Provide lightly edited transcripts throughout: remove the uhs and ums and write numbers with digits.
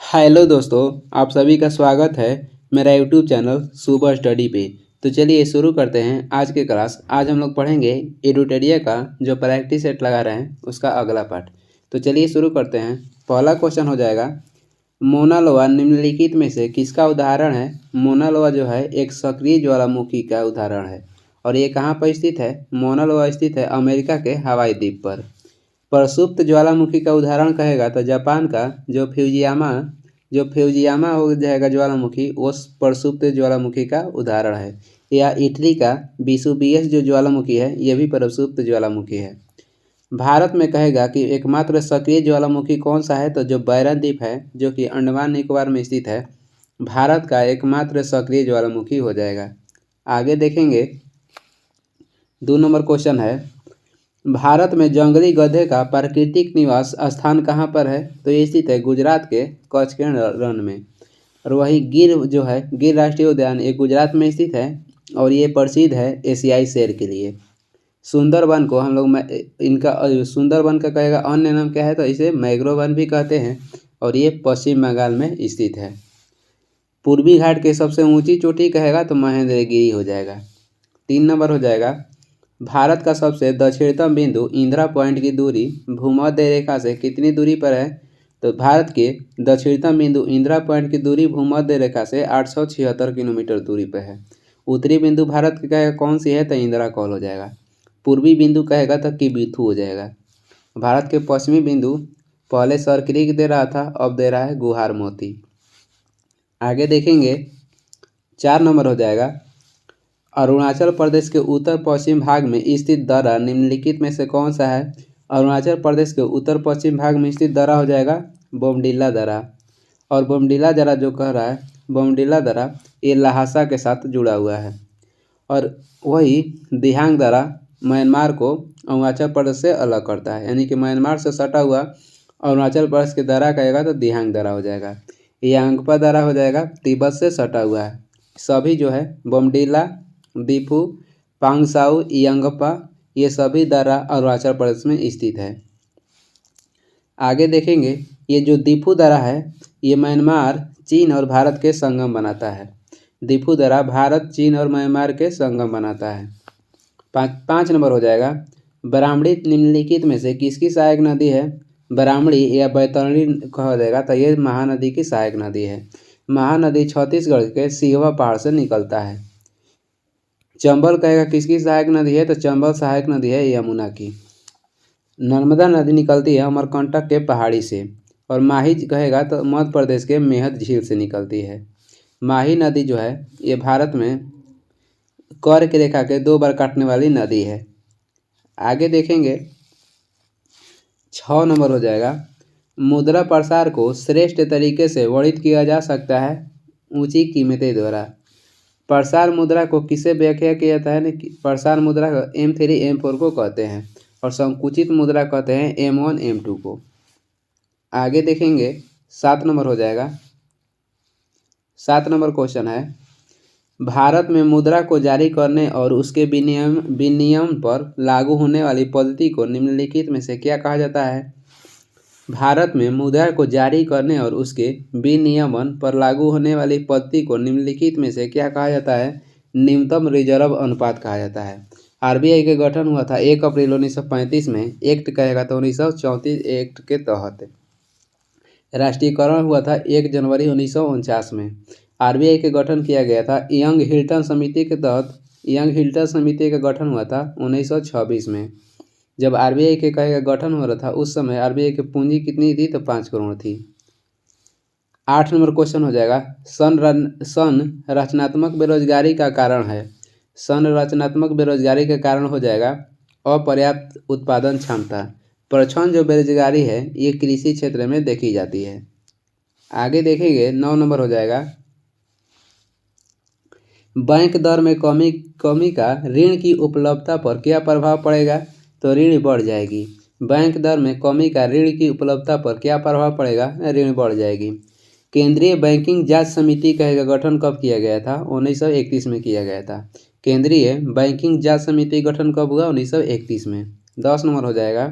Hello दोस्तों, आप सभी का स्वागत है मेरा यूट्यूब चैनल सुबह स्टडी पे। तो चलिए शुरू करते हैं आज के क्लास। आज हम लोग पढ़ेंगे एडुटेरिया का जो प्रैक्टिस सेट लगा रहे हैं उसका अगला पार्ट। तो चलिए शुरू करते हैं। पहला क्वेश्चन हो जाएगा, मोना लोआ निम्नलिखित में से किसका उदाहरण है। मोना लोआ जो है एक सक्रिय ज्वालामुखी का उदाहरण है और ये कहाँ पर स्थित है। मोना लोआ स्थित है अमेरिका के हवाई द्वीप पर। प्रसुप्त ज्वालामुखी का उदाहरण कहेगा तो जापान का जो फ्यूजियामा हो जाएगा ज्वालामुखी, वो प्रसुप्त ज्वालामुखी का उदाहरण है। या इटली का विसुवियस जो ज्वालामुखी है ये भी प्रसुप्त ज्वालामुखी है। भारत में कहेगा कि एकमात्र सक्रिय ज्वालामुखी कौन सा है, तो जो बैरन द्वीप है जो कि अंडमान निकोबार में स्थित है, भारत का एकमात्र सक्रिय ज्वालामुखी हो जाएगा। आगे देखेंगे, 2 नंबर क्वेश्चन है, भारत में जंगली गधे का प्राकृतिक निवास स्थान कहाँ पर है। तो ये स्थित है गुजरात के कच्छ के रण में। और वही गिर जो है, गिर राष्ट्रीय उद्यान, ये गुजरात में स्थित है और ये प्रसिद्ध है एशियाई शेर के लिए। सुंदरबन को हम लोग इनका सुंदरबन का कहेगा अन्य नाम क्या है, तो इसे मैंग्रोव वन भी कहते हैं और ये पश्चिम बंगाल में स्थित है। पूर्वी घाट की सबसे ऊंची चोटी कहेगा तो महेंद्रगिरी हो जाएगा। 3 नंबर हो जाएगा, भारत का सबसे दक्षिणतम बिंदु इंदिरा पॉइंट की दूरी भूमध्य रेखा से कितनी दूरी पर है। तो भारत के दक्षिणतम बिंदु इंदिरा पॉइंट की दूरी भूमध्य रेखा से 876 किलोमीटर दूरी पर है। उत्तरी बिंदु भारत की कहेगा कौन सी है, तो इंदिरा कॉल हो जाएगा। पूर्वी बिंदु कहेगा तो किबिथु हो जाएगा। भारत के पश्चिमी बिंदु पहले सर क्रीक दे रहा था, अब दे रहा है गुहार मोती। आगे देखेंगे, 4 नंबर हो जाएगा, अरुणाचल प्रदेश के उत्तर पश्चिम भाग में स्थित दर्रा निम्नलिखित में से कौन सा है। अरुणाचल प्रदेश के उत्तर पश्चिम भाग में स्थित दर्रा हो जाएगा बोमडिला दर्रा। और बोमडिला दर्रा जो कह रहा है, बोमडिला दर्रा ये लहासा के साथ जुड़ा हुआ है। और वही दिहांग दर्रा म्यांमार को अरुणाचल प्रदेश से अलग करता है, यानी कि म्यांमार से सटा हुआ अरुणाचल प्रदेश के दर्रा कहेगा तो दिहांग दर्रा हो जाएगा। यांगपा दर्रा हो जाएगा तिब्बत से सटा हुआ है। सभी जो है बोमडिला, दीफू, पांगसाऊ, यांगपा, ये सभी दर्रा अरुणाचल प्रदेश में स्थित है। आगे देखेंगे, ये जो दीफू दर्रा है ये म्यांमार, चीन और भारत के संगम बनाता है। दीफू दर्रा भारत, चीन और म्यांमार के संगम बनाता है। 5 नंबर हो जाएगा, ब्राह्मणी निम्नलिखित में से किसकी सहायक नदी है। ब्राह्मणी या बैतरणी कहा जाएगा तो ये महानदी की सहायक नदी है। महानदी छत्तीसगढ़ के सिहवा पहाड़ से निकलता है। चंबल कहेगा किसकी सहायक नदी है, तो चंबल सहायक नदी है यमुना की। नर्मदा नदी निकलती है अमरकंटक के पहाड़ी से। और माही कहेगा तो मध्य प्रदेश के मेहत झील से निकलती है। माही नदी जो है ये भारत में कर्क रेखा के 2 बार काटने वाली नदी है। आगे देखेंगे, 6 नंबर हो जाएगा, मुद्रा प्रसार को श्रेष्ठ तरीके से वर्णित किया जा सकता है ऊंची कीमतें द्वारा। प्रसार मुद्रा को किसे व्याख्या किया जाता है, प्रसार मुद्रा M3 M4 को कहते हैं और संकुचित मुद्रा कहते हैं M1 M2 को। आगे देखेंगे, 7 नंबर हो जाएगा। 7 नंबर क्वेश्चन है, भारत में मुद्रा को जारी करने और उसके विनियम पर लागू होने वाली पद्धति को निम्नलिखित में से क्या कहा जाता है। भारत में मुद्रा को जारी करने और उसके विनियमन पर लागू होने वाली पद्धति को निम्नलिखित में से क्या कहा जाता है। न्यूनतम रिजर्व अनुपात कहा जाता है। आरबीआई के गठन हुआ था 1 अप्रैल 1935 में। एक्ट कहेगा तो 1934 एक्ट के तहत। राष्ट्रीयकरण हुआ था 1 जनवरी 1949 में। आरबीआई के गठन किया गया था यंग हिल्टन समिति के तहत। यंग हिल्टन समिति का गठन हुआ था 1926 में। जब आरबीआई के कहेगा गठन हो रहा था उस समय आरबीआई की पूंजी कितनी थी, तो 5 करोड़ थी। 8 नंबर क्वेश्चन हो जाएगा, संरचनात्मक बेरोजगारी का कारण है। संरचनात्मक बेरोजगारी का कारण हो जाएगा अपर्याप्त उत्पादन क्षमता। प्रछन्न जो बेरोजगारी है ये कृषि क्षेत्र में देखी जाती है। आगे देखेंगे, 9 नंबर हो जाएगा, बैंक दर में कमी का ऋण की उपलब्धता पर क्या प्रभाव पड़ेगा। तो ऋण बढ़ जाएगी। बैंक दर में कमी का ऋण की उपलब्धता पर क्या प्रभाव पड़ेगा, ऋण बढ़ जाएगी। केंद्रीय बैंकिंग जांच समिति का गठन कब किया गया था, 1931 में किया गया था। केंद्रीय बैंकिंग जांच समिति गठन कब हुआ, 1931 में। 10 नंबर हो जाएगा,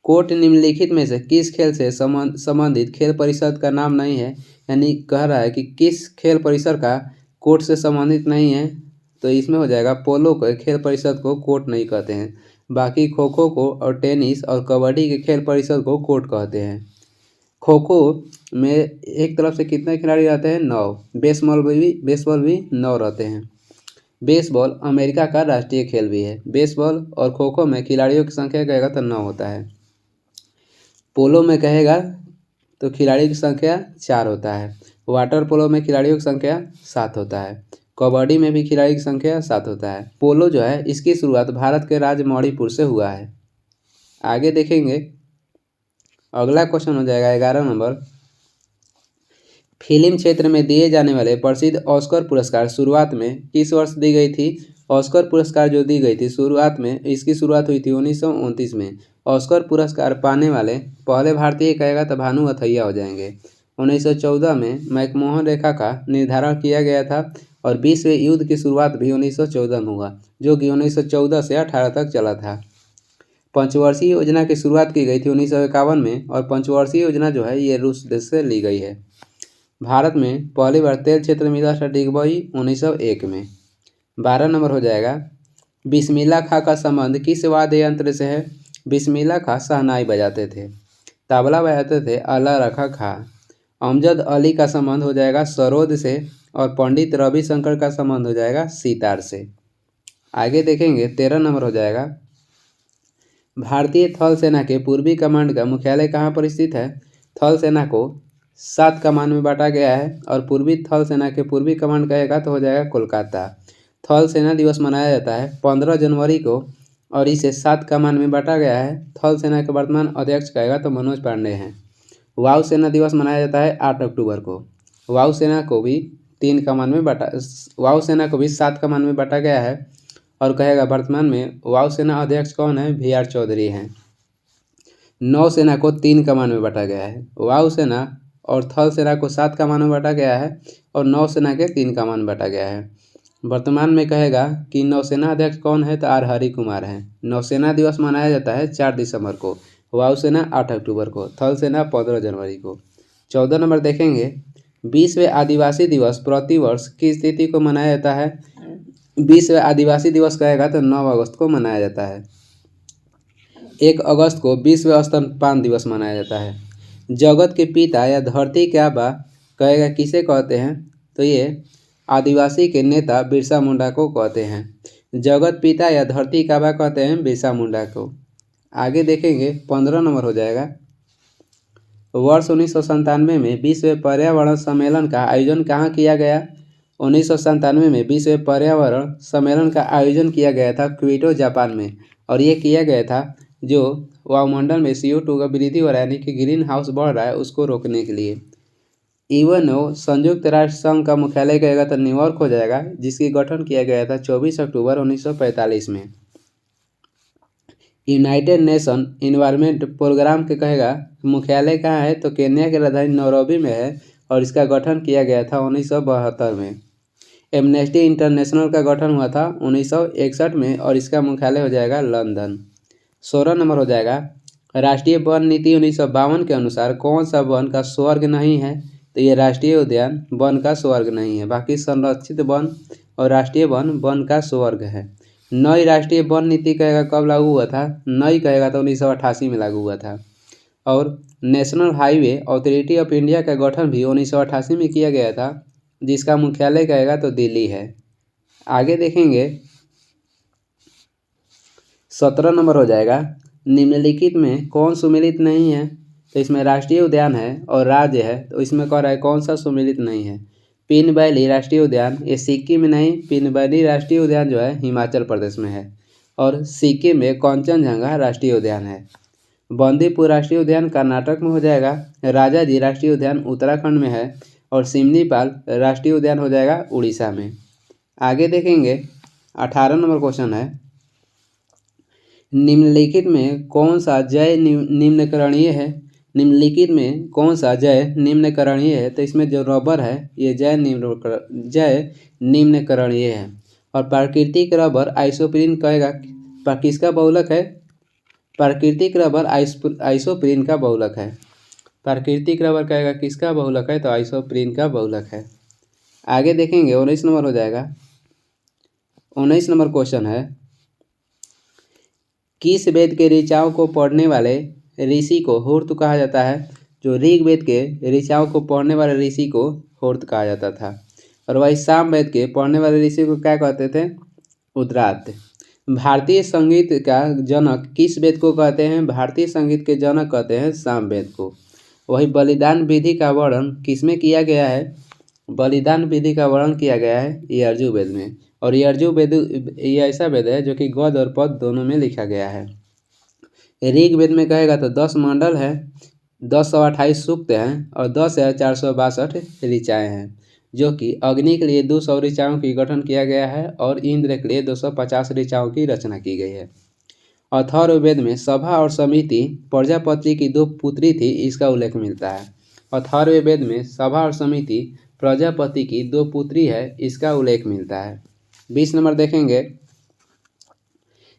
कोर्ट निम्नलिखित में से किस खेल से संबंधित खेल परिषद का नाम नहीं है, यानी कह रहा है कि किस खेल परिसर का कोर्ट से संबंधित नहीं है, तो इसमें हो जाएगा पोलो के खेल परिषद को कोर्ट नहीं कहते हैं। बाकी खो खो को और टेनिस और कबड्डी के खेल परिषद को कोर्ट कहते हैं। खो खो में एक तरफ से कितने खिलाड़ी रहते हैं? 9। बेसबॉल भी 9 रहते हैं। बेसबॉल अमेरिका का राष्ट्रीय खेल भी है। बेसबॉल और खो खो में खिलाड़ियों की संख्या कहेगा तो 9 होता है। पोलो में कहेगा तो खिलाड़ी की संख्या 4 होता है। वाटर पोलो में खिलाड़ियों की संख्या 7 होता है। कबड्डी में भी खिलाड़ी की संख्या 7 होता है। पोलो जो है इसकी शुरुआत भारत के राज्य मणिपुर से हुआ है। आगे देखेंगे, अगला क्वेश्चन हो जाएगा 11 नंबर। फिल्म क्षेत्र में दिए जाने वाले प्रसिद्ध ऑस्कर पुरस्कार शुरुआत में किस वर्ष दी गई थी? ऑस्कर पुरस्कार जो दी गई थी शुरुआत में, इसकी शुरुआत हुई थी 1929 में। ऑस्कर पुरस्कार पाने वाले पहले भारतीय कहेगा तो भानु अथैया हो जाएंगे। 1914 में मैकमोहन रेखा का निर्धारण किया गया था और विश्व युद्ध की शुरुआत भी 1914 में हुआ, जो कि 1914 से 18 तक चला था। पंचवर्षीय योजना की शुरुआत की गई थी 1951 में और पंचवर्षीय योजना जो है ये रूस देश से ली गई है। भारत में पहली बार तेल क्षेत्र में मिला डिगबोई 1901 में। 12 नंबर हो जाएगा। बिस्मिल्लाह खां का संबंध किस वाद्य यंत्र से है? बिस्मिल्लाह खां शहनाई बजाते थे, तबला बजाते थे अल्लाह रखा खां। अमजद अली का संबंध हो जाएगा सरोद से और पंडित रविशंकर का संबंध हो जाएगा सितार से। आगे देखेंगे 13 नंबर हो जाएगा। भारतीय थल सेना के पूर्वी कमांड का मुख्यालय कहाँ पर स्थित है? थल सेना को 7 कमान में बांटा गया है और पूर्वी थल सेना के पूर्वी कमांड कहेगा तो हो जाएगा कोलकाता। थल सेना दिवस मनाया जाता है 15 जनवरी को और इसे 7 कमान में बांटा गया है। थल सेना के वर्तमान अध्यक्ष कहेगा तो मनोज पांडे हैं। वायुसेना दिवस मनाया जाता है 8 अक्टूबर को। वायुसेना को भी 7 कमान में बांटा गया है और कहेगा वर्तमान में वायुसेना अध्यक्ष कौन है? VR चौधरी हैं। नौसेना को 3 कमान में बांटा गया है। वायुसेना और थल सेना को 7 कमान में बांटा गया है और नौसेना के 3 कमान में बांटा गया है। वर्तमान में कहेगा कि नौसेना अध्यक्ष कौन है? तो R हरि कुमार हैं। नौसेना दिवस मनाया जाता है 4 दिसंबर को, वायुसेना 8 अक्टूबर को, थल सेना 15 जनवरी को। 14 नंबर देखेंगे। विश्व आदिवासी दिवस प्रतिवर्ष किस तिथि को मनाया जाता है? विश्व आदिवासी दिवस कहेगा तो 9 अगस्त को मनाया जाता है। 1 अगस्त को विश्व स्तनपान दिवस मनाया जाता है। जगत के पिता या धरती के आबा कहेगा किसे कहते हैं? तो ये आदिवासी के नेता बिरसा मुंडा को कहते हैं। जगत पिता या धरती का आबा कहते हैं बिरसा मुंडा को। आगे देखेंगे 15 नंबर हो जाएगा। वर्ष 1997 में विश्व पर्यावरण सम्मेलन का आयोजन कहाँ किया गया? 1997 में विश्व पर्यावरण सम्मेलन का आयोजन किया गया था क्योटो जापान में और ये किया गया था जो वायुमंडल में CO2 का वृद्धि हो रहा है, यानी कि ग्रीन हाउस बढ़ रहा है, उसको रोकने के लिए। यूएनओ संयुक्त राष्ट्र संघ का मुख्यालय कहेगा तो न्यूयॉर्क हो जाएगा, जिसकी गठन किया गया था 24 अक्टूबर 1945 में। यूनाइटेड नेशन इन्वायरमेंट प्रोग्राम के कहेगा मुख्यालय कहाँ है? तो केन्या की राजधानी नैरोबी में है और इसका गठन किया गया था 1972 में। एमनेस्टी इंटरनेशनल का गठन हुआ था 1961 में और इसका मुख्यालय हो जाएगा लंदन। 16 नंबर हो जाएगा। राष्ट्रीय वन नीति 1952 के अनुसार कौन सा वन का स्वर्ग नहीं है? तो ये राष्ट्रीय उद्यान वन का स्वर्ग नहीं है, बाकी संरक्षित वन और राष्ट्रीय वन वन का स्वर्ग है। नई राष्ट्रीय वन नीति कहेगा कब लागू हुआ था? नई कहेगा तो 1988 में लागू हुआ था। और national highway authority of India का गठन भी 1988 में किया गया था, जिसका मुख्यालय कहेगा तो दिल्ली है। आगे देखेंगे 17 नंबर हो जाएगा। निम्नलिखित में कौन सुमेलित नहीं है? तो इसमें राष्ट्रीय उद्यान है और राज्य है, तो इसमें कह रहा है कौन सा सुमेलित नहीं है? पिन वैली राष्ट्रीय उद्यान ये सिक्किम में नहीं, पिन वैली राष्ट्रीय उद्यान जो है हिमाचल प्रदेश में है और सिक्किम में कंचनजंगा राष्ट्रीय उद्यान है। बंदीपुर राष्ट्रीय उद्यान कर्नाटक में हो जाएगा। राजा जी राष्ट्रीय उद्यान उत्तराखंड में है और सिमलीपाल राष्ट्रीय उद्यान हो जाएगा उड़ीसा में। आगे देखेंगे 18 नंबर क्वेश्चन है। निम्नलिखित में कौन सा जय निम्नकरणीय है? निम्नलिखित में कौन सा जय निम्नकरणीय है? तो इसमें जो रबर है ये जय निम्नकरणीय है और प्राकृतिक रबर आइसोप्रीन कहेगा किसका बहुलक है? प्राकृतिक रबर आइसोप्रीन का बहुलक है। प्राकृतिक रबर कहेगा किसका बहुलक है, तो आइसोप्रीन का बहुलक है। आगे देखेंगे 19 नंबर हो जाएगा। 19 नंबर क्वेश्चन है, किस वेद के ऋचाओं को पढ़ने वाले ऋषि को होर्त कहा जाता है। जो ऋग्वेद के ऋचाओं को पढ़ने वाले ऋषि को होर्त कहा जाता था, और वही सामवेद के पढ़ने वाले ऋषि को क्या कहते थे, उद्रात। भारतीय संगीत का जनक किस वेद को कहते हैं, भारतीय संगीत के जनक कहते हैं सामवेद को। वही बलिदान विधि का वर्णन किसमें किया गया है, बलिदान विधि का वर्णन किया गया है यजुर्वेद में। और यजुर्वेद ये ऐसा वेद है जो कि गद्य और पद्य दोनों में लिखा गया है। ऋग्वेद में कहेगा तो 10 मंडल है, 1028 सूक्त हैं और 10,462 ऋचाएँ हैं, जो कि अग्नि के लिए 200 ऋचाओं की गठन किया गया है और इंद्र के लिए 250 ऋचाओं की रचना की गई है। अथर्ववेद में सभा और समिति प्रजापति की 2 पुत्री थी, इसका उल्लेख मिलता है। अथर्ववेद में सभा और समिति प्रजापति की 2 पुत्री है, इसका उल्लेख मिलता है। 20 नंबर देखेंगे,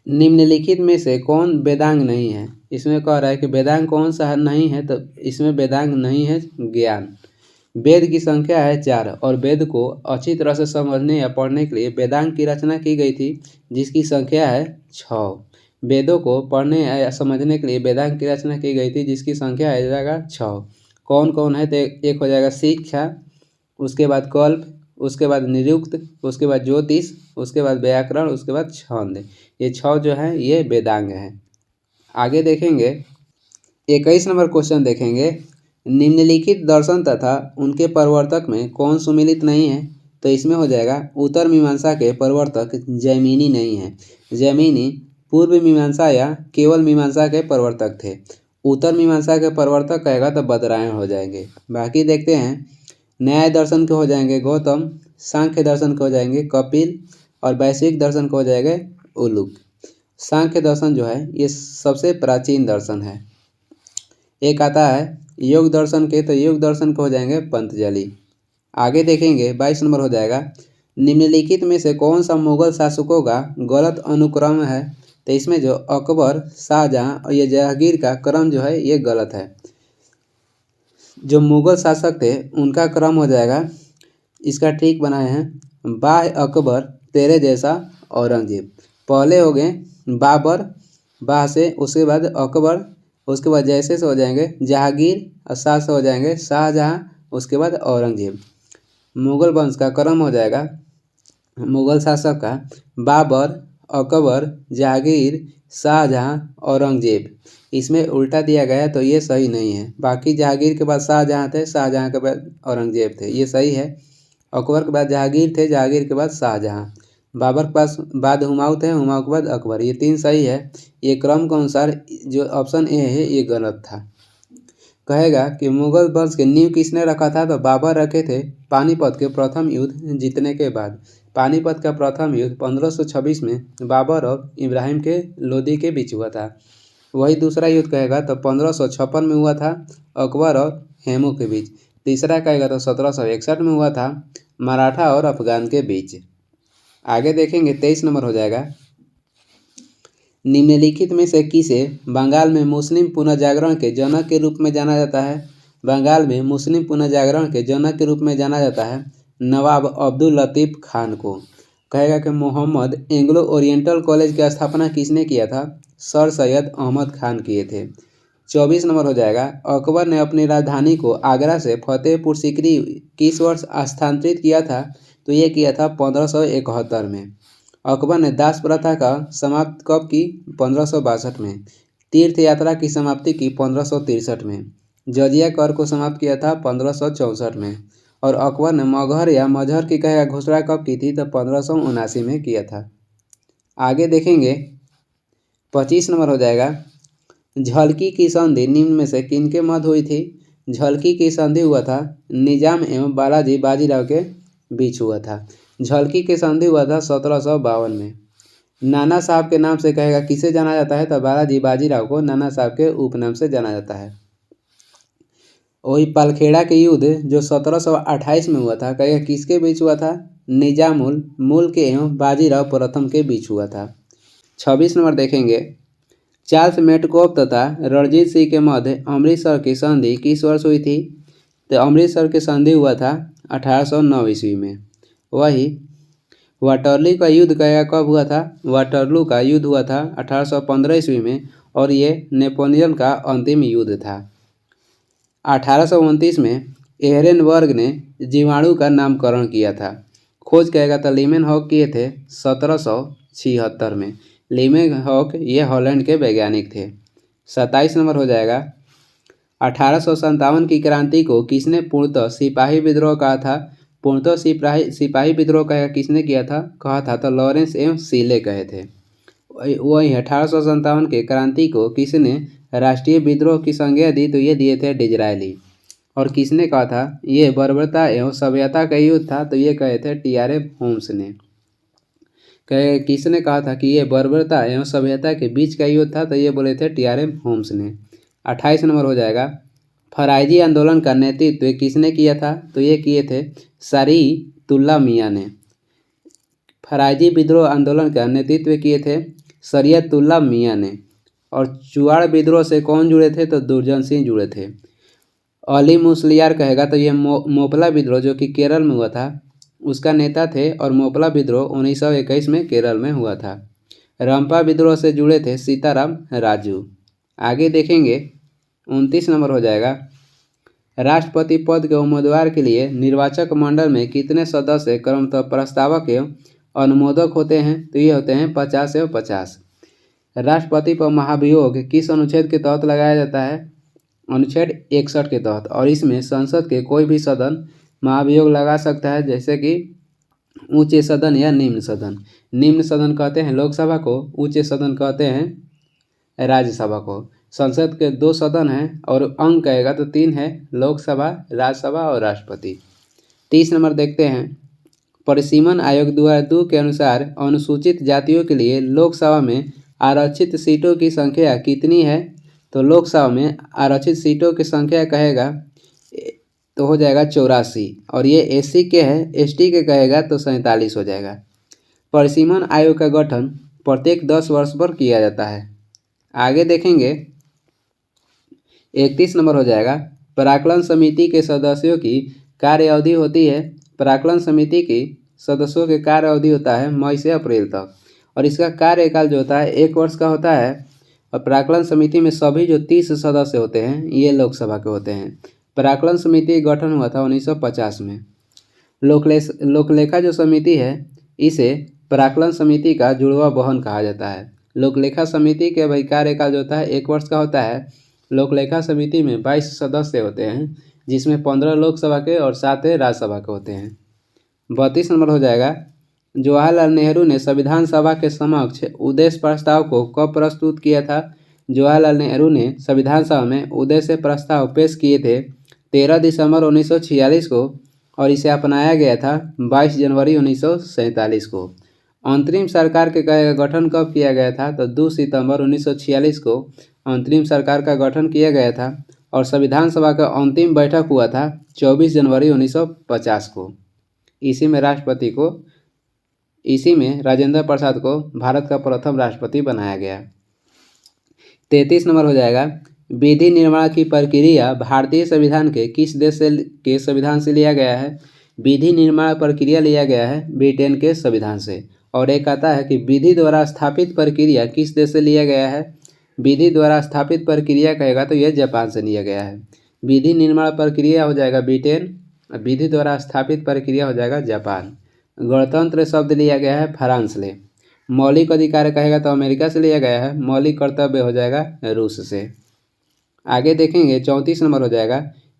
निम्नलिखित में से कौन वेदांग नहीं है। इसमें कह रहा है कि वेदांग कौन सा नहीं है, तो इसमें वेदांग नहीं है ज्ञान। वेद की संख्या है 4 और वेद को अच्छी तरह से समझने या पढ़ने के लिए वेदांग की रचना की गई थी, जिसकी संख्या है 6। वेदों को पढ़ने या समझने के लिए वेदांग की रचना की गई थी, जिसकी संख्या है जाएगा 6। कौन कौन है, तो एक हो जाएगा शिक्षा, उसके बाद कल्प, उसके बाद निरुक्त, उसके बाद ज्योतिष, उसके बाद व्याकरण, उसके बाद छंद। ये 6 जो है ये वेदांग हैं। आगे देखेंगे 21 नंबर क्वेश्चन देखेंगे, निम्नलिखित दर्शन तथा उनके प्रवर्तक में कौन सुमिलित नहीं है। तो इसमें हो जाएगा उत्तर मीमांसा के प्रवर्तक जैमिनी नहीं है। जैमिनी पूर्व मीमांसा या केवल मीमांसा के प्रवर्तक थे। उत्तर मीमांसा के प्रवर्तक कहेगा तो बदरायण हो जाएंगे। बाकी देखते हैं, न्याय दर्शन के हो जाएंगे गौतम, सांख्य दर्शन के हो जाएंगे कपिल और वैश्विक दर्शन के हो जाएंगे उलूक। सांख्य दर्शन जो है ये सबसे प्राचीन दर्शन है। एक आता है योग दर्शन के, तो योग दर्शन के हो जाएंगे पंतजलि। आगे देखेंगे 22 नंबर हो जाएगा, निम्नलिखित में से कौन सा मुगल शासकों का गलत अनुक्रम है। तो इसमें जो अकबर, शाहजहां और ये जहांगीर का क्रम जो है ये गलत है। जो मुगल शासक थे उनका क्रम हो जाएगा, इसका ठीक बनाए हैं, बाह अकबर तेरे जैसा औरंगजेब। पहले हो गए बाबर, बाह से, उसके बाद अकबर, उसके बाद जैसे से हो जाएंगे जहांगीर और शाह से हो जाएंगे शाहजहां, उसके बाद औरंगजेब। मुगल वंश का क्रम हो जाएगा मुगल शासक का बाबर, अकबर, जहांगीर, शाहजहां, औरंगजेब। इसमें उल्टा दिया गया है तो ये सही नहीं है। बाकी जहांगीर के बाद शाहजहां थे, शाहजहां के बाद औरंगजेब थे, ये सही है। अकबर के बाद जहांगीर थे, जहांगीर के बाद शाहजहां। बाबर के पास बाद हुमायूं थे, हुमायूं के बाद अकबर, ये 3 सही है। ये क्रम के अनुसार जो ऑप्शन ए है ये गलत था। कहेगा कि मुगल वंश की नींव किसने रखा था, तो बाबर रखे थे पानीपत के प्रथम युद्ध जीतने के बाद। पानीपत का प्रथम युद्ध 1526 में बाबर और इब्राहिम के लोदी के बीच हुआ था। वही दूसरा युद्ध कहेगा तो 1556 में हुआ था अकबर और हेमू के बीच। तीसरा कहेगा तो 1761 में हुआ था मराठा और अफगान के बीच। आगे देखेंगे 23 नंबर हो जाएगा, निम्नलिखित में से किसे बंगाल में मुस्लिम पुनर्जागरण के जनक के रूप में जाना जाता है। बंगाल में मुस्लिम पुनर्जागरण के जनक के रूप में जाना जाता है नवाब अब्दुल लतीफ़ खान को। कहेगा कि मोहम्मद एंग्लो ओरिएंटल कॉलेज की स्थापना किसने किया था, सर सैयद अहमद खान किए थे। 24 नंबर हो जाएगा, अकबर ने अपनी राजधानी को आगरा से फतेहपुर सीकरी किस वर्ष स्थानांतरित किया था। तो ये किया था 1571 में। अकबर ने दास प्रथा का समाप्त कब की, 1562 में। तीर्थ यात्रा की समाप्ति की 1563 में। जजिया कर को समाप्त किया था 1564 में। और अकबर ने मगहर या मजहर की कहेगा घोषणा कब की थी, तो 1579 में किया था। आगे देखेंगे 25 नंबर हो जाएगा, झलकी की संधि निम्न में से किनके मध्य हुई थी। झलकी की संधि हुआ था निजाम एवं बालाजी बाजीराव के बीच हुआ था। झलकी की संधि हुआ था 1752 में। नाना साहब के नाम से कहेगा किसे जाना जाता है, तो बालाजी बाजीराव को नाना साहब के उपनाम से जाना जाता है। वही पालखेड़ा के युद्ध जो 1728 में हुआ था, कहेगा किसके बीच हुआ था, निजामुल मुल्क एवं बाजीराव प्रथम के बीच हुआ था। 26 नंबर देखेंगे, चार्ल्स मेटकोफ तथा रणजीत सिंह के मध्य अमृतसर की संधि किस वर्ष हुई थी? तो अमृतसर की संधि हुआ था 1809 ईस्वी में। वही वाटरलू का युद्ध कब हुआ था? वाटरलू का युद्ध हुआ था 1815 ईस्वी में और ये नेपोलियन का अंतिम युद्ध था। 1829 में एहरेनबर्ग ने जीवाणु का नामकरण किया था। खोज कहेगा तो लीमेनहॉक किए थे 1776 में। लीमेनहॉक ये हॉलैंड के वैज्ञानिक थे। 27 नंबर हो जाएगा। 1857 की क्रांति को किसने पूर्णतः सिपाही विद्रोह कहा था? पूर्णतः सिपाही विद्रोह किसने किया था? कहा था तो लॉरेंस एम सीले कहे थे। वही 1857 के क्रांति को किसने राष्ट्रीय विद्रोह की संज्ञा दी? तो ये दिए थे डिज़रायली। और किसने कहा था ये बर्बरता एवं सभ्यता का युद्ध था? तो ये कहे थे TRM होम्स ने। किसने कहा था कि ये बर्बरता एवं सभ्यता के बीच का युद्ध था? तो ये बोले थे TRM होम्स ने। 28 नंबर हो जाएगा। फराइजी आंदोलन का नेतृत्व किसने किया था? तो ये किए थे शरीयतुल्लाह मियां ने। फराइजी विद्रोह आंदोलन का नेतृत्व किए थे शरीयतुल्लाह मियां ने। और चुआड़ विद्रोह से कौन जुड़े थे? तो दुर्जन सिंह जुड़े थे। अली मुसलियार कहेगा तो ये मोपला विद्रोह जो कि केरल में हुआ था उसका नेता थे और मोपला विद्रोह 1921 में केरल में हुआ था। रंपा विद्रोह से जुड़े थे सीताराम राजू। आगे देखेंगे 29 नंबर हो जाएगा। राष्ट्रपति पद के उम्मीदवार के लिए निर्वाचक मंडल में कितने सदस्य क्रमतः प्रस्तावक एवं अनुमोदक होते हैं? तो ये होते हैं 50 एवं 50। राष्ट्रपति पर महाभियोग किस अनुच्छेद के तहत लगाया जाता है? अनुच्छेद 61 के तहत। और इसमें संसद के कोई भी सदन महाभियोग लगा सकता है, जैसे कि उच्च सदन या निम्न सदन। निम्न सदन कहते हैं लोकसभा को, उच्च सदन कहते हैं राज्यसभा को। संसद के 2 सदन हैं और अंग कहेगा तो 3 है, लोकसभा, राज्यसभा और राष्ट्रपति। 30 नंबर देखते हैं। परिसीमन आयोग 2002 के अनुसार अनुसूचित जातियों के लिए लोकसभा में आरक्षित सीटों की संख्या कितनी है? तो लोकसभा में आरक्षित सीटों की संख्या कहेगा तो हो जाएगा 84। और ये SC के है, ST के कहेगा तो 47 हो जाएगा। परिसीमन आयोग का गठन प्रत्येक 10 वर्ष पर किया जाता है। आगे देखेंगे 31 नंबर हो जाएगा। प्राक्कलन समिति के सदस्यों की कार्य अवधि होती है। प्राक्कलन समिति की सदस्यों के कार्य अवधि होता है मई से अप्रैल तक और इसका कार्यकाल जो होता है 1 वर्ष का होता है। और प्राक्कलन समिति में सभी जो 30 सदस्य होते हैं ये लोकसभा के होते हैं। प्राक्कलन समिति का गठन हुआ था 1950 में। लोकलेखा जो समिति है इसे प्राक्कलन समिति का जुड़वा बहन कहा जाता है। लोकलेखा समिति के भाई कार्यकाल जो होता है 1 वर्ष का होता है। लोकलेखा समिति में 22 सदस्य होते हैं जिसमें 15 लोकसभा के और 7 राज्यसभा के होते हैं। 32 नंबर हो जाएगा। जवाहरलाल नेहरू ने संविधान सभा के समक्ष उद्देश्य प्रस्ताव को कब प्रस्तुत किया था? जवाहरलाल नेहरू ने संविधान सभा में उद्देश्य प्रस्ताव पेश किए थे 13 दिसंबर 1946 को और इसे अपनाया गया था 22 जनवरी 1947 को। अंतरिम सरकार के गठन कब किया गया था? तो 2 सितंबर 1946 को अंतरिम सरकार का गठन किया गया था और संविधान सभा का अंतिम बैठक हुआ था 24 जनवरी 1950 को। इसी में राजेंद्र प्रसाद को भारत का प्रथम राष्ट्रपति बनाया गया। 33 नंबर हो जाएगा। विधि निर्माण की प्रक्रिया भारतीय संविधान के किस देश के संविधान से लिया गया है? विधि निर्माण प्रक्रिया लिया गया है ब्रिटेन के संविधान से। और एक आता है कि विधि द्वारा स्थापित प्रक्रिया किस देश से लिया गया है? विधि द्वारा स्थापित प्रक्रिया कहेगा तो यह जापान से लिया गया है। विधि निर्माण प्रक्रिया हो जाएगा ब्रिटेन, विधि द्वारा स्थापित प्रक्रिया हो जाएगा जापान। गणतंत्र शब्द लिया गया है फ्रांस से। मौलिक अधिकार कहेगा तो अमेरिका से लिया गया है। मौलिक कर्तव्य हो जाएगा रूस से। आगे देखेंगे 34 नंबर हो जाएगा।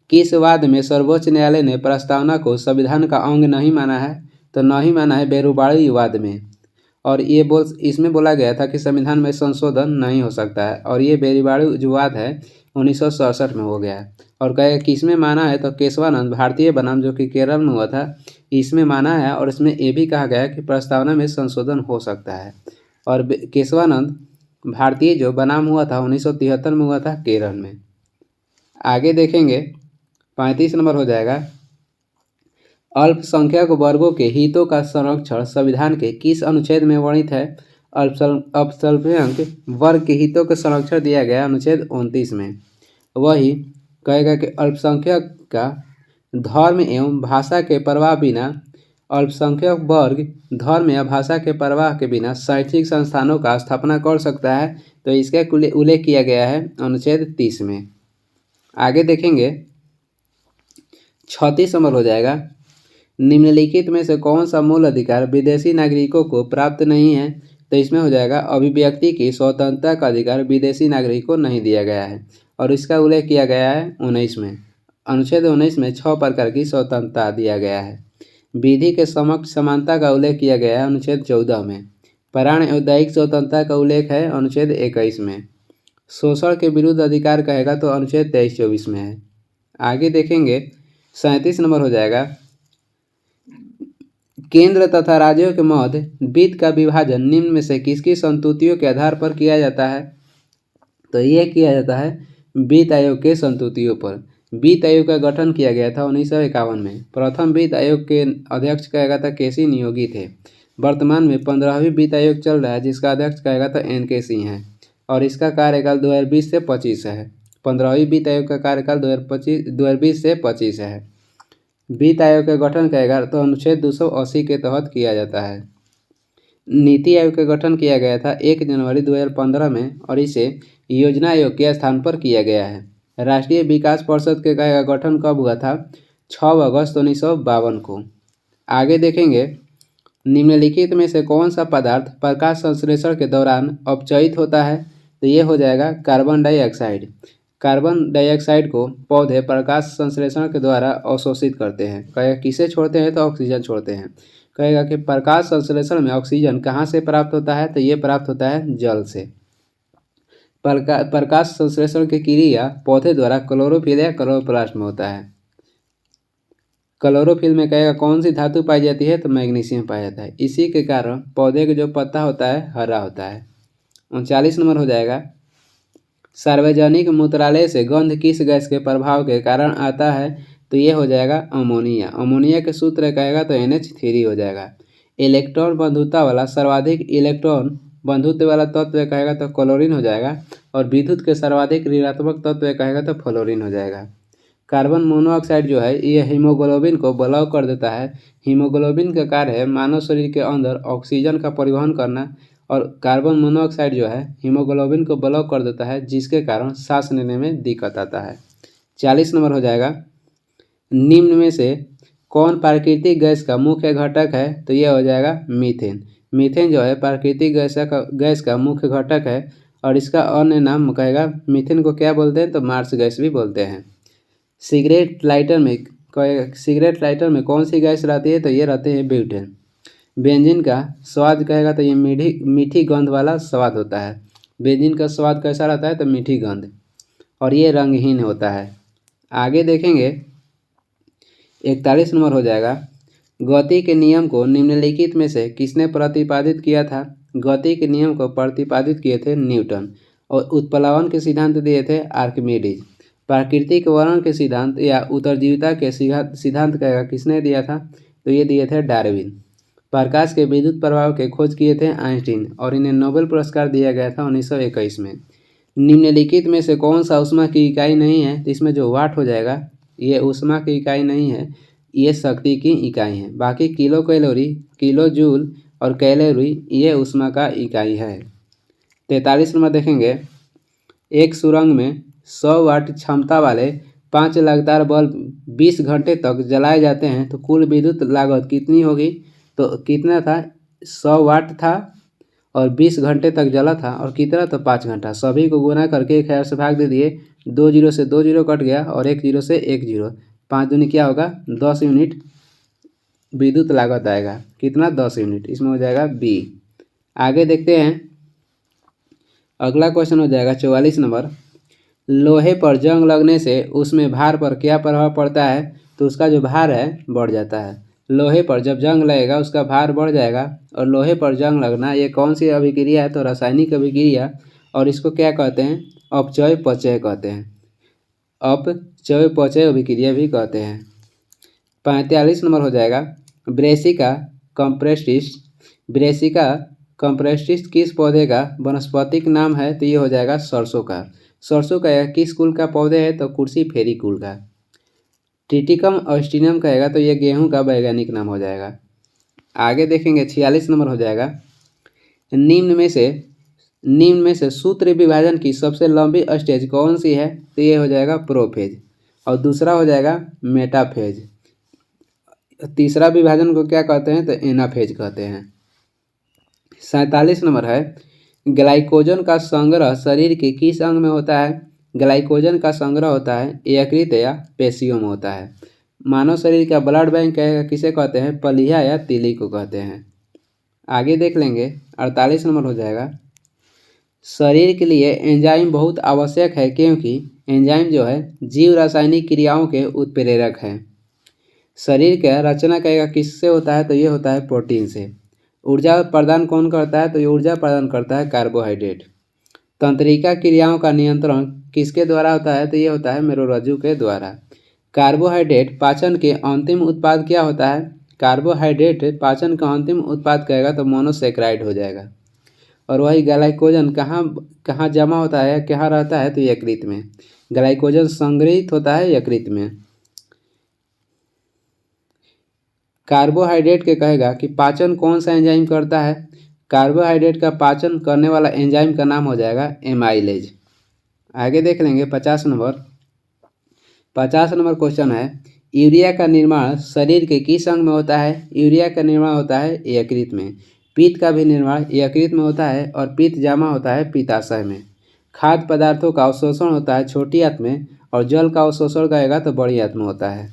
किस वाद में सर्वोच्च न्यायालय ने प्रस्तावना को संविधान का अंग नहीं माना है? तो नहीं माना है बेरुबाड़ी वाद में। और ये इसमें बोला गया था कि संविधान में संशोधन नहीं हो सकता है और ये बेरुबाड़ी जो वाद है 1967 में हो गया है। और कहे किसमें माना है? तो केशवानंद भारतीय बनाम जो कि केरल में हुआ था इसमें माना है और इसमें ये भी कहा गया कि प्रस्तावना में संशोधन हो सकता है। और केशवानंद भारतीय जो बनाम हुआ था 1973 में हुआ था केरल में। आगे देखेंगे 35 नंबर हो जाएगा। अल्पसंख्यक वर्गों के हितों का संरक्षण संविधान के किस अनुच्छेद में वर्णित है? अल्पसंख्यक वर्ग के हितों का संरक्षण दिया गया अनुच्छेद 29 में। वही कहेगा कि अल्पसंख्यक का धर्म एवं भाषा के परवाह बिना अल्पसंख्यक वर्ग धर्म या भाषा के परवाह के बिना शैक्षिक संस्थानों का स्थापना कर सकता है, तो इसका उल्लेख किया गया है अनुच्छेद 30 में। आगे देखेंगे 36 नंबर हो जाएगा, निम्नलिखित में से कौन सा मूल अधिकार विदेशी नागरिकों को प्राप्त नहीं है, तो इसमें हो जाएगा अभिव्यक्ति की स्वतंत्रता का अधिकार विदेशी नागरिक को नहीं दिया गया है, और इसका उल्लेख किया गया है 19 में। अनुच्छेद 19 में 6 प्रकार की स्वतंत्रता दिया गया है। विधि के समक्ष समानता का उल्लेख किया गया है अनुच्छेद 14 में। प्राण एवं दैहिक स्वतंत्रता का उल्लेख है अनुच्छेद 21 में। शोषण के विरुद्ध अधिकार कहेगा तो अनुच्छेद 23-24 में है। आगे देखेंगे 37 नंबर हो जाएगा, केंद्र तथा राज्यों के मध्य वित्त का विभाजन निम्न में से किसकी संतुतियों के आधार पर किया जाता है, तो ये किया जाता है वित्त आयोग के संतुतियों पर। वित्त आयोग का गठन किया गया था 1951 में। प्रथम वित्त आयोग के अध्यक्ष कहेगा था केसी नियोगी थे। वर्तमान में 15वीं वित्त आयोग चल रहा है जिसका अध्यक्ष कहेगा तो NK सिंह है, और इसका कार्यकाल 2020 से 25 है। 15वीं वित्त आयोग का कार्यकाल 2020 से 25 है। वित्त आयोग का गठन कहेगा तो अनुच्छेद 280 के तहत किया जाता है। नीति आयोग का गठन किया गया था 1 जनवरी 2015 में, और इसे योजना आयोग के स्थान पर किया गया है। राष्ट्रीय विकास परिषद के का गठन कब हुआ था, 6 अगस्त 1952 को। आगे देखेंगे निम्नलिखित में से कौन सा पदार्थ प्रकाश संश्लेषण के दौरान अपचयित होता है, तो ये हो जाएगा कार्बन डाइऑक्साइड। कार्बन डाइऑक्साइड को पौधे प्रकाश संश्लेषण के द्वारा अवशोषित करते हैं। कहेगा किसे छोड़ते हैं, तो ऑक्सीजन छोड़ते हैं। कहेगा कि प्रकाश संश्लेषण में ऑक्सीजन कहाँ से प्राप्त होता है, तो ये प्राप्त होता है जल से। प्रकाश संश्लेषण की क्रिया पौधे द्वारा क्लोरोफिल या क्लोरोप्लास्ट में होता है। क्लोरोफिल में कहेगा कौन सी धातु पाई जाती है, तो मैग्नीशियम पाया जाता है। इसी के कारण पौधे का जो पत्ता होता है हरा होता है। 39 नंबर हो जाएगा, सार्वजनिक मूत्रालय से गंध किस गैस के प्रभाव के कारण आता है, तो ये हो जाएगा अमोनिया। अमोनिया के सूत्र कहेगा तो NH3 हो जाएगा। इलेक्ट्रॉन बंधुता वाला सर्वाधिक इलेक्ट्रॉन बंधुत्व वाला तत्व कहेगा तो क्लोरीन हो जाएगा, और विद्युत के सर्वाधिक ऋणात्मक तत्व कहेगा तो फ्लोरीन हो जाएगा। कार्बन मोनोऑक्साइड जो है ये हीमोग्लोबिन को ब्लॉक कर देता है। हीमोग्लोबिन का कार्य है मानव शरीर के अंदर ऑक्सीजन का परिवहन करना, और कार्बन मोनोऑक्साइड जो है हीमोग्लोबिन को ब्लॉक कर देता है, जिसके कारण सांस लेने में दिक्कत आता है। 40 नंबर हो जाएगा, निम्न में से कौन प्राकृतिक गैस का मुख्य घटक है, तो यह हो जाएगा मीथेन। मीथेन जो है प्राकृतिक गैस का मुख्य घटक है, और इसका अन्य नाम कहेगा मीथेन को क्या बोलते हैं, तो मार्स गैस भी बोलते हैं। सिगरेट लाइटर में कौन सी गैस रहती है, तो ये रहते हैं ब्यूटेन। बेंजीन का स्वाद कहेगा तो ये मीठी गंध वाला स्वाद होता है। बेंजीन का स्वाद कैसा रहता है, तो मीठी गंध, और ये रंगहीन होता है। आगे देखेंगे 41 नंबर हो जाएगा, गति के नियम को निम्नलिखित में से किसने प्रतिपादित किया था। गति के नियम को प्रतिपादित किए थे न्यूटन, और उत्प्लावन के सिद्धांत दिए थे आर्किमिडीज। प्राकृतिक वर्णन के सिद्धांत या उत्तरजीविता के सिद्धांत कहेगा किसने दिया था, तो ये दिए थे डार्विन। प्रकाश के विद्युत प्रभाव के खोज किए थे आइंस्टीन, और इन्हें नोबेल पुरस्कार दिया गया था 1921 में। निम्नलिखित में से कौन सा ऊष्मा की इकाई नहीं है, तो इसमें जो वाट हो जाएगा ये ऊष्मा की इकाई नहीं है, ये शक्ति की इकाई है। बाकी किलो कैलोरी, किलो जूल और कैलोरी ये ऊष्मा का इकाई है। 43 नंबर देखेंगे, एक सुरंग में 100 वाट क्षमता वाले 5 लगातार बल्ब 20 घंटे तक जलाए जाते हैं, तो कुल विद्युत लागत कितनी होगी, तो कितना था 100 वाट था, और 20 घंटे तक जला था, और कितना तो 5 घंटा। सभी को गुना करके 1000 से भाग दे दिए, 2 जीरो से 2 जीरो कट गया, और 1 जीरो से 1 जीरो, 5 दूनी क्या होगा 10 यूनिट विद्युत लागत आएगा। कितना 10 यूनिट, इसमें हो जाएगा B। आगे देखते हैं, अगला क्वेश्चन हो जाएगा 44 नंबर, लोहे पर जंग लगने से उसमें भार पर क्या प्रभाव पड़ता है, तो उसका जो भार है बढ़ जाता है। लोहे पर जब जंग लगेगा उसका भार बढ़ जाएगा, और लोहे पर जंग लगना ये कौन सी अभिक्रिया है, तो रासायनिक अभिक्रिया, और इसको क्या कहते हैं, अपचय कहते हैं। अपचय अभिक्रिया भी कहते हैं। 45 नंबर हो जाएगा, ब्रेसिका कंप्रेस्टिस किस पौधे का वनस्पतिक नाम है? तो ये हो जाएगा सरसों का। सरसों का किस कुल का पौधे है? तो कुर्सी फेरी कुल का। ट्रिटिकम ऑस्टिनम कहेगा तो ये गेहूं का वैज्ञानिक नाम हो जाएगा। आगे देखेंगे 46 नंबर हो जाएगा। निम्न में से सूत्र विभाजन की सबसे लंबी स्टेज कौन सी है? तो ये हो जाएगा प्रोफेज और दूसरा हो जाएगा मेटाफेज। तीसरा विभाजन को क्या कहते हैं? तो एनाफेज कहते हैं। 47 नंबर है ग्लाइकोजन का संग्रह शरीर के किस अंग में होता है? ग्लाइकोजन का संग्रह होता है यकृत या पेशियों में होता है। मानव शरीर का ब्लड बैंक किसे कहते हैं? पलिया या तिली को कहते हैं। आगे देख लेंगे 48 नंबर हो जाएगा। शरीर के लिए एंजाइम बहुत आवश्यक है क्योंकि एंजाइम जो है जीव रासायनिक क्रियाओं के उत्प्रेरक है। शरीर का रचना कहेगा किससे होता है? तो ये होता है प्रोटीन से। ऊर्जा प्रदान कौन करता है? तो ये ऊर्जा प्रदान करता है कार्बोहाइड्रेट। तंत्रिका क्रियाओं का नियंत्रण किसके द्वारा होता है? तो ये होता है मेरुरज्जु के द्वारा। कार्बोहाइड्रेट पाचन के अंतिम उत्पाद क्या होता है? कार्बोहाइड्रेट पाचन का अंतिम उत्पाद कहेगा तो मोनोसेक्राइड हो जाएगा। और वही ग्लाइकोजन कहाँ जमा होता है, कहाँ रहता है? तो यकृत में। ग्लाइकोजन संग्रहित होता है यकृत में। कार्बोहाइड्रेट के कहेगा कि पाचन कौन सा एंजाइम करता है? कार्बोहाइड्रेट का पाचन करने वाला एंजाइम का नाम हो जाएगा एमाइलेज। आगे देख लेंगे 50 नंबर। 50 नंबर क्वेश्चन है यूरिया का निर्माण शरीर के किस अंग में होता है? यूरिया का निर्माण होता है यकृत में। पित्त का भी निर्माण यकृत में होता है और पित्त जमा होता है पित्ताशय में। खाद्य पदार्थों का अवशोषण होता है छोटी आंत में और जल का अवशोषण कहेगा तो बड़ी आंत में होता है।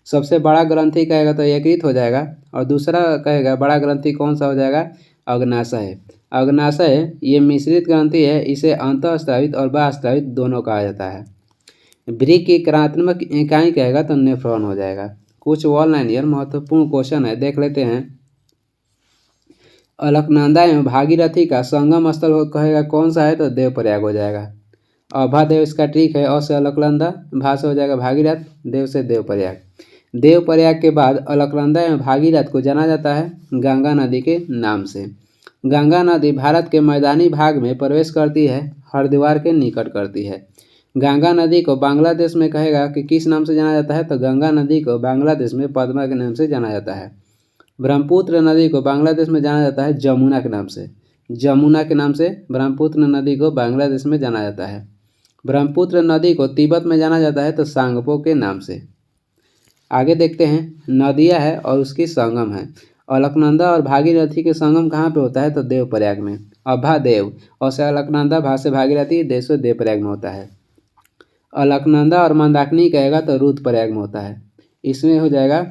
सबसे बड़ा ग्रंथि कहेगा तो यकृत हो जाएगा और दूसरा कहेगा बड़ा ग्रंथि कौन सा हो जाएगा? अग्नाशय। अग्नाशय ये मिश्रित ग्रंथि है, इसे अंतःस्रावित और बाह्यस्रावित दोनों कहा जाता है। वृक्क की कार्यात्मक इकाई कहेगा तो नेफ्रॉन हो जाएगा। कुछ वॉल लाइनियर महत्वपूर्ण क्वेश्चन है, देख लेते हैं। अलकनंदा एवं भागीरथी का संगम स्थल कहेगा कौन सा है? तो देवप्रयाग हो जाएगा। अभादेव इसका ट्रिक है। अ से अलकनंदा, भा से हो जाएगा भागीरथ, देव से देवप्रयाग। देवप्रयाग के बाद अलकनंदा एवं भागीरथ को जाना जाता है गंगा नदी के नाम से। गंगा नदी भारत के मैदानी भाग में प्रवेश करती है, हरिद्वार के निकट करती है। गंगा नदी को बांग्लादेश में कहेगा कि किस नाम से जाना जाता है? तो गंगा नदी को बांग्लादेश में पद्मा के नाम से जाना जाता है। ब्रह्मपुत्र नदी को बांग्लादेश में जाना जाता है जमुना के नाम से। जमुना के नाम से ब्रह्मपुत्र नदी को बांग्लादेश में जाना जाता है। ब्रह्मपुत्र नदी को तिब्बत में जाना जाता है तो सांगपो के नाम से। आगे देखते हैं नदियाँ है और उसकी संगम है। अलकनंदा और भागीरथी के संगम कहाँ पे होता है? तो देवप्रयाग में। अभा देव और से अलकनंदा, भा से भागीरथी, देव से देवप्रयाग में होता है। अलकनंदा और मंदाकिनी कहेगा तो रुद्रप्रयाग में होता है। इसमें हो जाएगा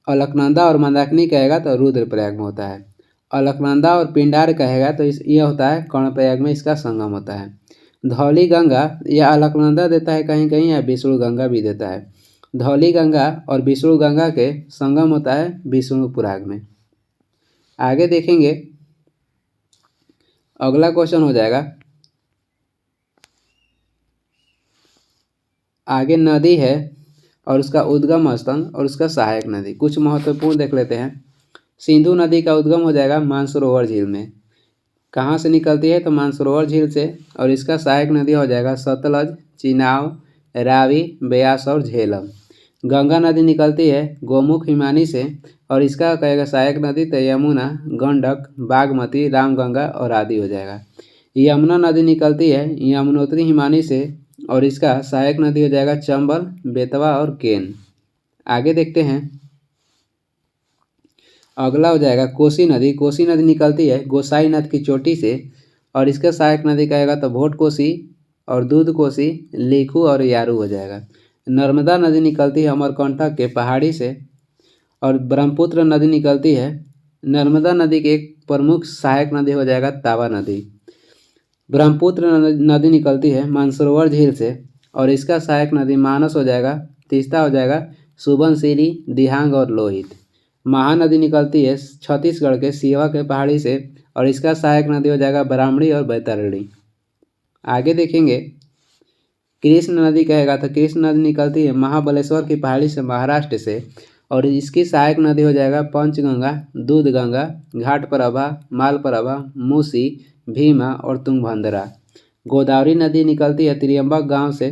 अलकनंदा और मंदाकिनी कहेगा तो रुद्रप्रयाग में होता है। अलकनंदा और पिंडार कहेगा तो ये होता है कर्णप्रयाग में, इसका संगम होता है। धौली गंगा या अलकनंदा देता है कहीं कहीं, या विष्णु गंगा भी देता है। धौली गंगा और विष्णु गंगा के संगम होता है विष्णुपुराग में। आगे देखेंगे अगला क्वेश्चन हो जाएगा। आगे नदी है और उसका उद्गम स्थल और उसका सहायक नदी, कुछ महत्वपूर्ण देख लेते हैं। सिंधु नदी का उद्गम हो जाएगा मानसरोवर झील में। कहाँ से निकलती है? तो मानसरोवर झील से। और इसका सहायक नदी हो जाएगा सतलज, चिनाब, रावी, ब्यास और झेलम। गंगा नदी निकलती है गोमुख हिमानी से और इसका कहेगा सहायक नदी तो यमुना, गंडक, बागमती, रामगंगा और आदि हो जाएगा। यमुना नदी निकलती है यमुनोत्री हिमानी से और इसका सहायक नदी हो जाएगा चंबल, बेतवा और केन। आगे देखते हैं अगला हो जाएगा कोसी नदी। कोसी नदी निकलती है गोसाईनाथ की चोटी से और इसका सहायक नदी कहेगा तो भोट कोसी और दूध कोसी, लीखू और यारू हो जाएगा। नर्मदा नदी निकलती है अमरकंटक के पहाड़ी से और ब्रह्मपुत्र नदी निकलती है। नर्मदा नदी की एक प्रमुख सहायक नदी हो जाएगा तावा नदी। ब्रह्मपुत्र नदी निकलती है मानसरोवर झील से और इसका सहायक नदी मानस हो जाएगा, तीस्ता हो जाएगा, सुबनसिरी, दिहांग और लोहित। महानदी निकलती है छत्तीसगढ़ के सिवा के पहाड़ी से और इसका सहायक नदी हो जाएगा ब्राह्मणी और बैतरणी। आगे देखेंगे कृष्ण नदी कहेगा तो कृष्ण नदी निकलती है महाबलेश्वर की पहाड़ी से महाराष्ट्र से और इसकी सहायक नदी हो जाएगा पंचगंगा, दूधगंगा, घाटप्रभा, मालप्रभा, मूसी, भीमा और तुंगभद्रा। गोदावरी नदी निकलती है त्रियंबक गांव से,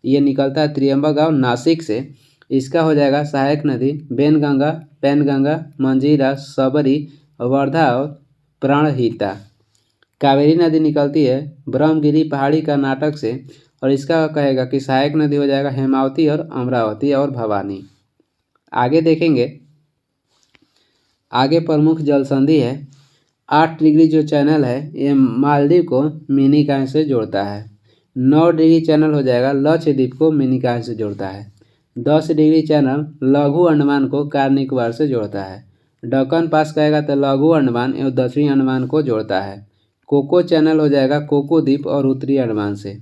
ये निकलता है त्रियंबक गांव नासिक से। इसका हो जाएगा सहायक नदी बेनगंगा, पैनगंगा, मंजीरा, सबरी, वर्धा और प्राणहिता। कावेरी नदी निकलती है ब्रह्मगिरी पहाड़ी कर्नाटक से, और इसका कहेगा कि सहायक नदी हो जाएगा हेमावती और अमरावती और भवानी। आगे देखेंगे, आगे प्रमुख जल संधि है 8 डिग्री जो चैनल है ये मालदीव को मिनिकॉय से जोड़ता है। 9 डिग्री चैनल हो जाएगा लक्षद्वीप को मिनिकॉय से जोड़ता है। 10 डिग्री चैनल लघु अंडमान को कार निकोबार से जोड़ता है। डक्कन पास कहेगा तो लघु अंडमान एवं दक्षिणी अंडमान को जोड़ता है। कोको चैनल हो जाएगा कोको द्वीप और उत्तरी अंडमान से।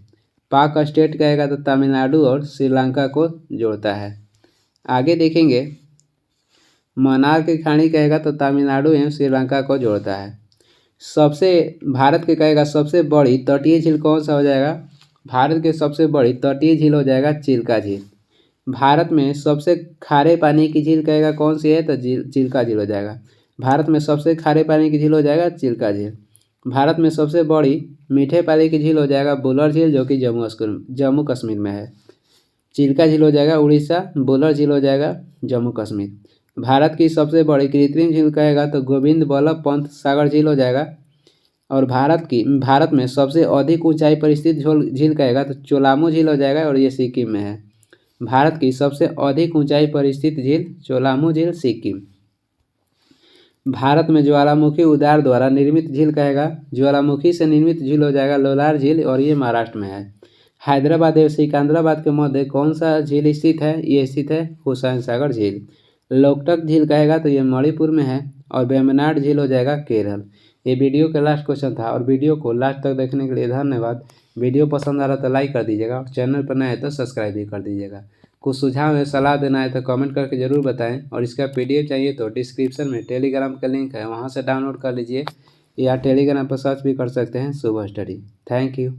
पाक स्टेट कहेगा तो तमिलनाडु और श्रीलंका को जोड़ता है। आगे देखेंगे, मन्नार की खाड़ी कहेगा तो तमिलनाडु एवं श्रीलंका को जोड़ता है। सबसे भारत के कहेगा सबसे बड़ी तटीय झील कौन सा हो जाएगा? भारत के सबसे बड़ी तटीय झील हो जाएगा चिल्का झील। भारत में सबसे खारे पानी की झील कहेगा कौन सी है? तो चिल्का झील हो जाएगा। भारत में सबसे खारे पानी की झील हो जाएगा चिल्का झील। भारत में सबसे बड़ी मीठे पानी की झील हो जाएगा बुलर झील, जो कि जम्मू कश्मीर में है। चिल्का झील हो जाएगा उड़ीसा, बुलर झील हो जाएगा जम्मू कश्मीर। भारत की सबसे बड़ी कृत्रिम झील कहेगा तो गोविंद बल्लभ पंत सागर झील हो जाएगा। और भारत में सबसे अधिक ऊंचाई पर स्थित झील कहेगा तो चोलामू झील हो जाएगा, और ये सिक्किम में है। भारत की सबसे अधिक ऊंचाई पर स्थित झील चोलामू झील सिक्किम। भारत में ज्वालामुखी उद्गार द्वारा निर्मित झील कहेगा, ज्वालामुखी से निर्मित झील हो जाएगा लोलार झील, और ये महाराष्ट्र में है। हैदराबाद एवं सिकंदराबाद के मध्य कौन सा झील स्थित है? ये स्थित है हुसैन सागर झील। लोकटक झील कहेगा तो ये मणिपुर में है, और वेम्बनाड झील हो जाएगा केरल। ये वीडियो का लास्ट क्वेश्चन था, और वीडियो को लास्ट तक देखने के लिए धन्यवाद। वीडियो पसंद आ रहा तो लाइक कर दीजिएगा, और चैनल पर नए हैं तो सब्सक्राइब भी कर दीजिएगा। कुछ सुझाव या सलाह देना है तो कमेंट करके ज़रूर बताएं, और इसका PDF चाहिए तो डिस्क्रिप्शन में टेलीग्राम का लिंक है, वहाँ से डाउनलोड कर लीजिए, या टेलीग्राम पर सर्च भी कर सकते हैं सुबह स्टडी। Thank you.